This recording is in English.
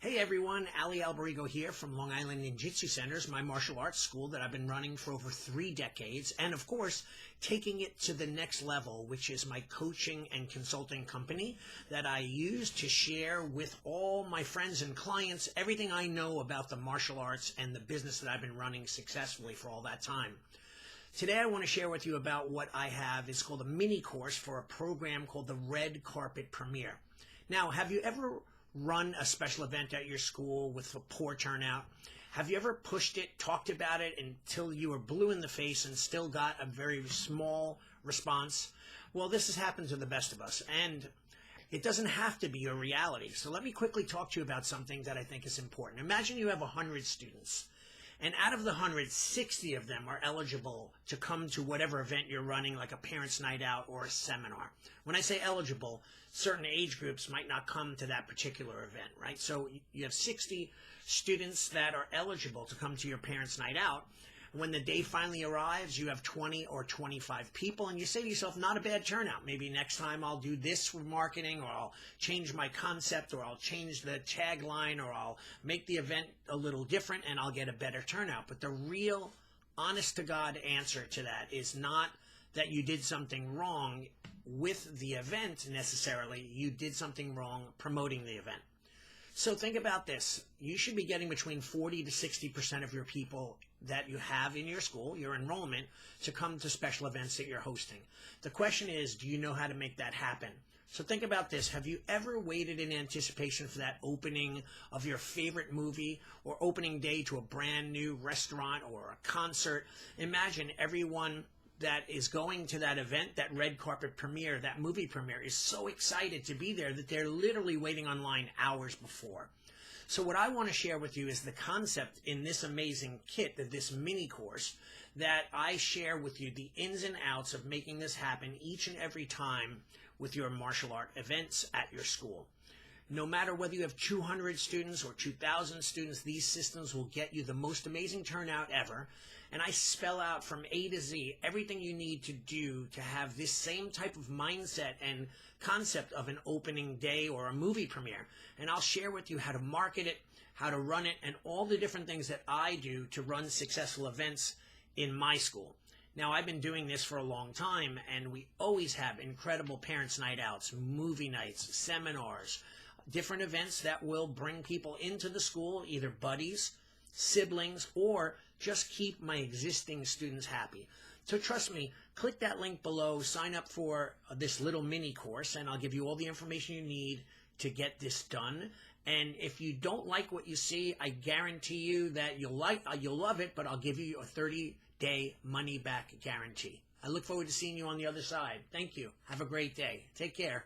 Hey everyone, Allie here from Long Island Ninjutsu Centers, my martial arts school that I've been running for over 3 decades, and of course, taking it to the next level, which is my coaching and consulting company that I use to share with all my friends and clients everything I know about the martial arts and the business that I've been running successfully for all that time. Today I want to share with you about what I have. It's called a mini course for a program called the Red Carpet Premiere. Now, have you ever run a special event at your school with a poor turnout? Have you ever pushed it, talked about it until you were blue in the face and still got a very small response? Well, this has happened to the best of us, and it doesn't have to be your reality. So let me quickly talk to you about something that I think is important. Imagine you have 100 students, and out of the 100, 60 of them are eligible to come to whatever event you're running, like a parents' night out or a seminar. When I say eligible, certain age groups might not come to that particular event, right? So you have 60 students that are eligible to come to your parents' night out. When the day finally arrives, you have 20 or 25 people, and you say to yourself, not a bad turnout. Maybe next time I'll do this for marketing, or I'll change my concept, or I'll change the tagline, or I'll make the event a little different, and I'll get a better turnout. But the real, honest-to-God answer to that is not that you did something wrong with the event necessarily. You did something wrong promoting the event. So think about this. You should be getting between 40 to 60% of your people that you have in your school, your enrollment, to come to special events that you're hosting. The question is, do you know how to make that happen? So think about this. Have you ever waited in anticipation for that opening of your favorite movie or opening day to a brand new restaurant or a concert? Imagine everyone that is going to that event, that red carpet premiere, that movie premiere, is so excited to be there that they're literally waiting online hours before. So what I want to share with you is the concept in this amazing kit, this mini course, that I share with you the ins and outs of making this happen each and every time with your martial art events at your school. No matter whether you have 200 students or 2,000 students, these systems will get you the most amazing turnout ever. And I spell out from A to Z everything you need to do to have this same type of mindset and concept of an opening day or a movie premiere. And I'll share with you how to market it, how to run it, and all the different things that I do to run successful events in my school. Now, I've been doing this for a long time, and we always have incredible parents' night outs, movie nights, seminars, different events that will bring people into the school, either buddies, siblings, or just keep my existing students happy. So trust me, click that link below, sign up for this little mini course, and I'll give you all the information you need to get this done. And if you don't like what you see, I guarantee you that you'll love it, but I'll give you a 30-day money-back guarantee. I look forward to seeing you on the other side. Thank you. Have a great day. Take care.